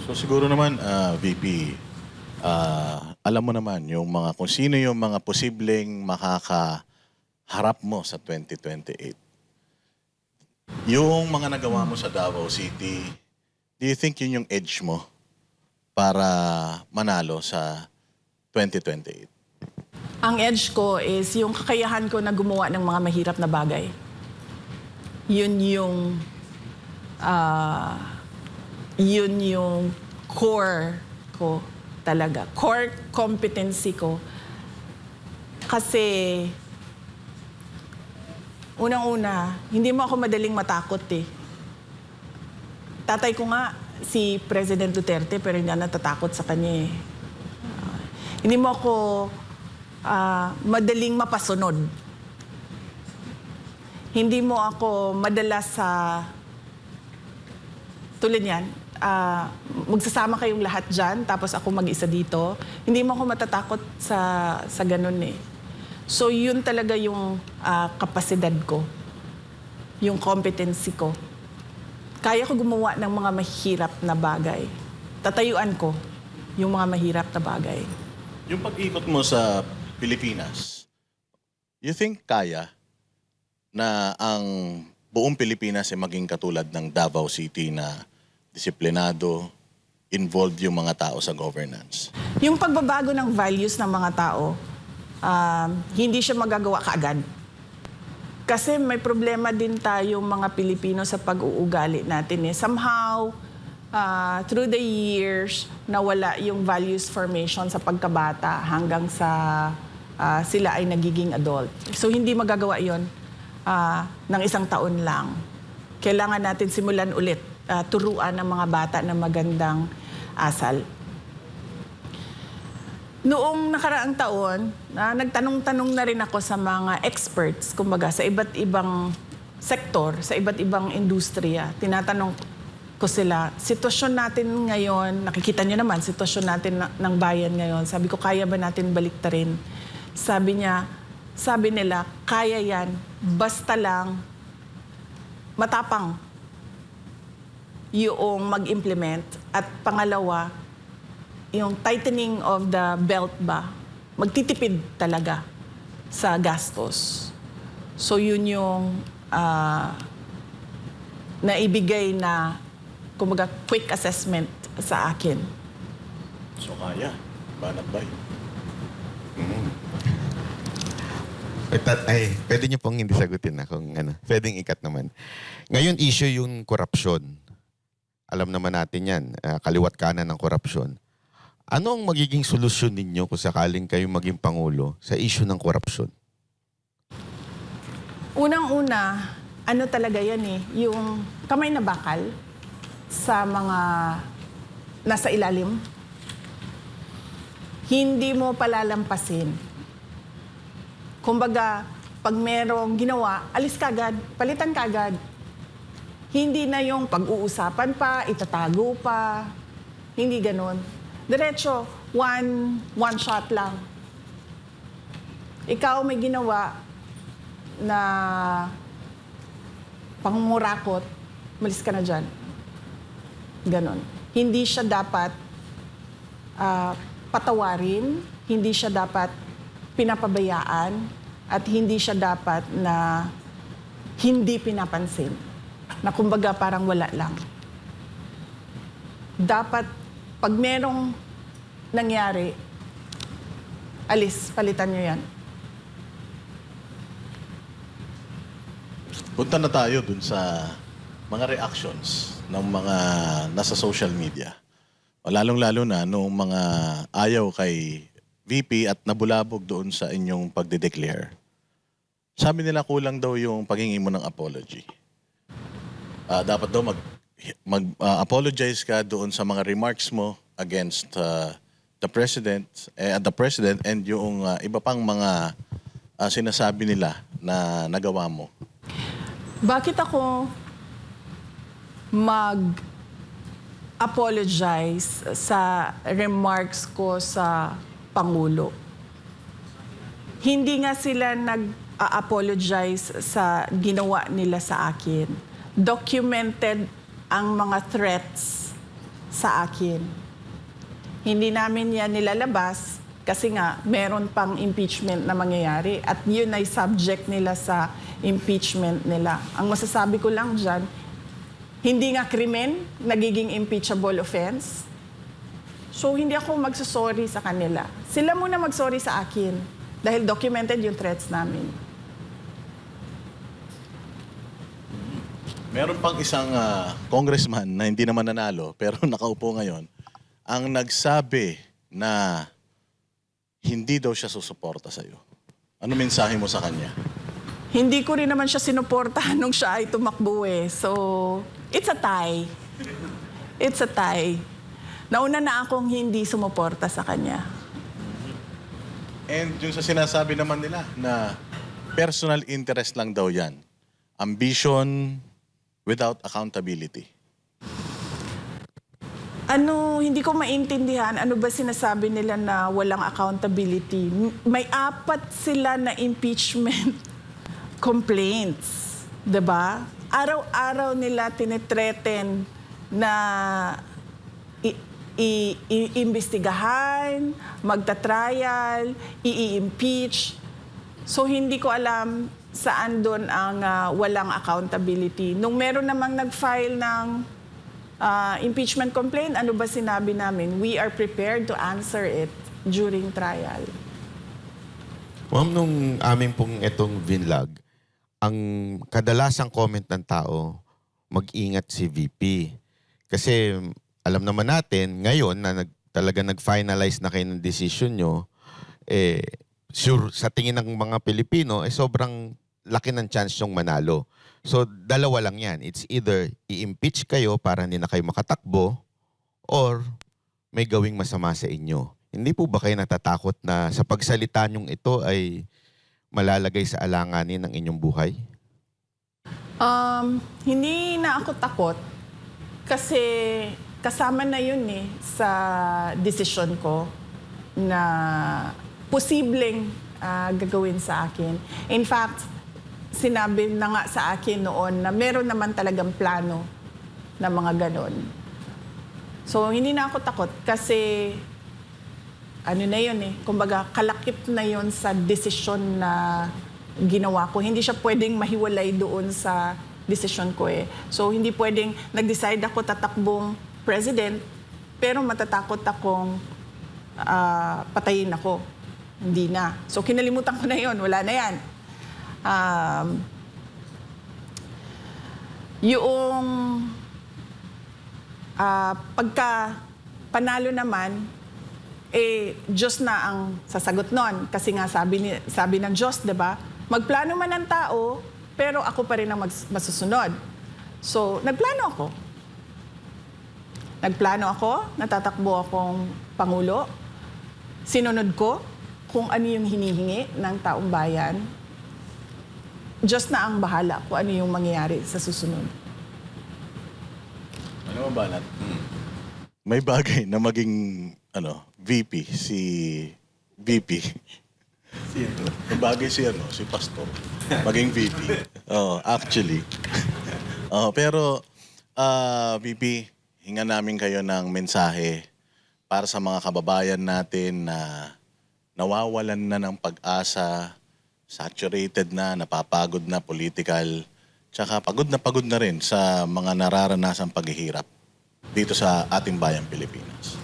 So siguro naman, VP, alam mo naman yung mga kung sino yung mga posibleng makakaharap mo sa 2028. Yung mga nagawa mo sa Davao City, do you think yun yung edge mo para manalo sa 2028? Ang edge ko is yung kakayahan ko na gumawa ng mga mahirap na bagay. Ah, yun yung core ko talaga. Core competency ko. Kasi, unang-una, hindi mo ako madaling matakot eh. Tatay ko nga, si President Duterte, pero hindi ako natatakot sa kanya eh. Hindi mo ako madaling mapasunod. Hindi mo ako madalas sa tulad yan, magsasama kayong lahat dyan, tapos ako mag-isa dito. Hindi mo ako matatakot sa ganun eh. So yun talaga yung kapasidad ko, yung competency ko. Kaya ko gumawa ng mga mahirap na bagay. Tatayuan ko yung mga mahirap na bagay. Yung pag-ikot mo sa Pilipinas, you think kaya na ang buong Pilipinas ay maging katulad ng Davao City na disiplinado, involved yung mga tao sa governance? Yung pagbabago ng values ng mga tao, hindi siya magagawa kaagad. Kasi may problema din tayong mga Pilipino sa pag-uugali natin eh. Somehow, through the years, nawala yung values formation sa pagkabata hanggang sa sila ay nagiging adult. So hindi magagawa yon ng isang taon lang. Kailangan natin simulan ulit, turuan ng mga bata ng magandang asal. Noong nakaraang taon, nagtanong-tanong na rin ako sa mga experts, kumbaga sa iba't ibang sektor, sa iba't ibang industriya. Tinatanong ko sila, sitwasyon natin ngayon, nakikita nyo naman, sitwasyon natin ng bayan ngayon. Sabi ko, kaya ba natin baliktarin? Sabi nila, kaya yan, basta lang matapang yung mag-implement. At pangalawa, yung tightening of the belt ba, magtitipid talaga sa gastos. So yun yung naibigay na, kumbaga, quick assessment sa akin. So kaya, banat ba yun? Pwede niyo pong hindi sagutin na kung ano. Pwedeng ikat naman. Ngayon, issue yung korupsyon. Alam naman natin yan, kaliwat kanan ng korupsyon. Ano ang magiging solusyon ninyo kung sakaling kayo maging Pangulo sa issue ng korupsyon? Unang-una, ano talaga yan eh, yung kamay na bakal sa mga nasa ilalim, hindi mo palalampasin. Kumbaga, pag merong ginawa, alis kagad, palitan kagad. Hindi na yung pag-uusapan pa, itatago pa. Hindi ganun. Diretso, one shot lang. Ikaw may ginawa na pangungurakot, malis ka na dyan. Ganon. Hindi siya dapat patawarin, hindi siya dapat pinapabayaan, at hindi siya dapat na hindi pinapansin. Na kumbaga parang wala lang. Dapat pag merong nangyari, alis, palitan nyo yan. Punta na tayo dun sa mga reactions ng mga nasa social media. O lalong-lalo na nung mga ayaw kay VP at nabulabog doon sa inyong pagde-declare. Sabi nila kulang daw yung paghingi mo ng apology. Dapat daw mag-apologize ka doon sa mga remarks mo against the president and yung iba pang mga sinasabi nila na nagawa mo. Bakit ako mag-apologize sa remarks ko sa Pangulo? Hindi nga sila nag-apologize sa ginawa nila sa akin. Documented ang mga threats sa akin. Hindi namin yan nilalabas kasi nga meron pang impeachment na mangyayari at yun ay subject nila sa impeachment nila. Ang masasabi ko lang dyan, hindi nga krimen, nagiging impeachable offense. So hindi ako magsusorry sa kanila. Sila muna magsorry sa akin dahil documented yung threats namin. Meron pang isang congressman na hindi naman nanalo pero nakaupo ngayon ang nagsabi na hindi daw siya susuporta sa'yo. Ano mensahe mo sa kanya? Hindi ko rin naman siya sinuportahan nung siya ay tumakbo eh. So, it's a tie. It's a tie. Nauna na akong hindi sumuporta sa kanya. And yung sa sinasabi naman nila na personal interest lang daw yan. Ambition without accountability. Hindi ko maintindihan, ano ba sinasabi nila na walang accountability? May 4 sila na impeachment complaints, 'di ba? Araw-araw nila tinetreten na iimbestigahan, magta-trial, i-impeach. So hindi ko alam saan doon ang walang accountability. Nung meron namang nag-file ng impeachment complaint, ano ba sinabi namin? We are prepared to answer it during trial. Ma'am, nung amin pong itong vinlog, ang kadalasang comment ng tao, mag-ingat si VP. Kasi alam naman natin, ngayon na talaga nag-finalize na kayo ng decision nyo, sure, sa tingin ng mga Pilipino, sobrang laki ng chance yung manalo. So, dalawa lang yan. It's either i-impeach kayo para hindi na kayo makatakbo or may gawing masama sa inyo. Hindi po ba kayo natatakot na sa pagsalita nyong ito ay malalagay sa alanganin ng inyong buhay? Hindi na ako takot kasi kasama na yun sa desisyon ko na posibleng gagawin sa akin. In fact, sinabi na nga sa akin noon na meron naman talagang plano na mga ganon. So, hindi na ako takot kasi ano na yun kumbaga kalakip na yun sa desisyon na ginawa ko. Hindi siya pwedeng mahiwalay doon sa desisyon ko So, hindi pwedeng nag-decide ako tatakbong president pero matatakot akong patayin ako. Hindi na. So, kinalimutan ko na yun. Wala na yan. Yung pagka panalo naman, Diyos na ang sasagot nun. Kasi nga sabi ng Diyos, di ba? Magplano man ang tao, pero ako pa rin ang masusunod. So, nagplano ako, natatakbo akong Pangulo. Sinunod ko kung ano yung hinihingi ng taong bayan. Diyos na ang bahala kung ano yung mangyayari sa susunod. Ano ba, Banat? May bagay na maging VP, si VP. Sino? May bagay si Pastor. Maging VP. Actually. Pero, VP, hinga namin kayo ng mensahe para sa mga kababayan natin na nawawalan na ng pag-asa, saturated na, napapagod na political, tsaka pagod na rin sa mga nararanasang paghihirap dito sa ating bayang Pilipinas.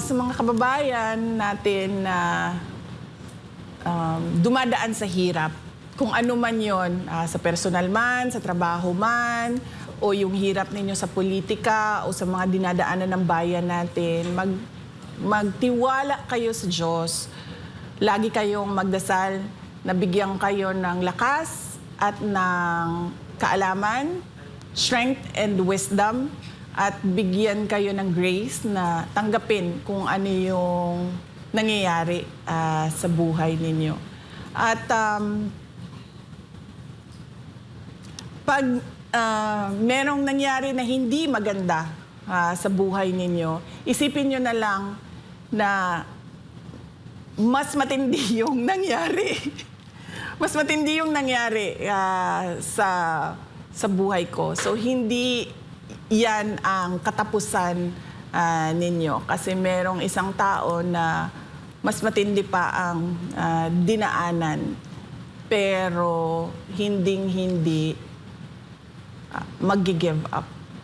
Sa mga kababayan natin na dumadaan sa hirap, kung ano man yon, sa personal man, sa trabaho man, o yung hirap ninyo sa politika o sa mga dinadaanan ng bayan natin, magtiwala kayo sa Diyos. Lagi kayong magdasal na bigyan kayo ng lakas at ng kaalaman, strength and wisdom, at bigyan kayo ng grace na tanggapin kung ano yung nangyayari sa buhay ninyo. At pag merong nangyari na hindi maganda sa buhay ninyo, isipin nyo na lang na mas matindi yung nangyari. Mas matindi yung nangyari sa buhay ko. So, hindi yan ang katapusan ninyo. Kasi merong isang tao na mas matindi pa ang dinaanan, pero hinding-hindi mag-give up.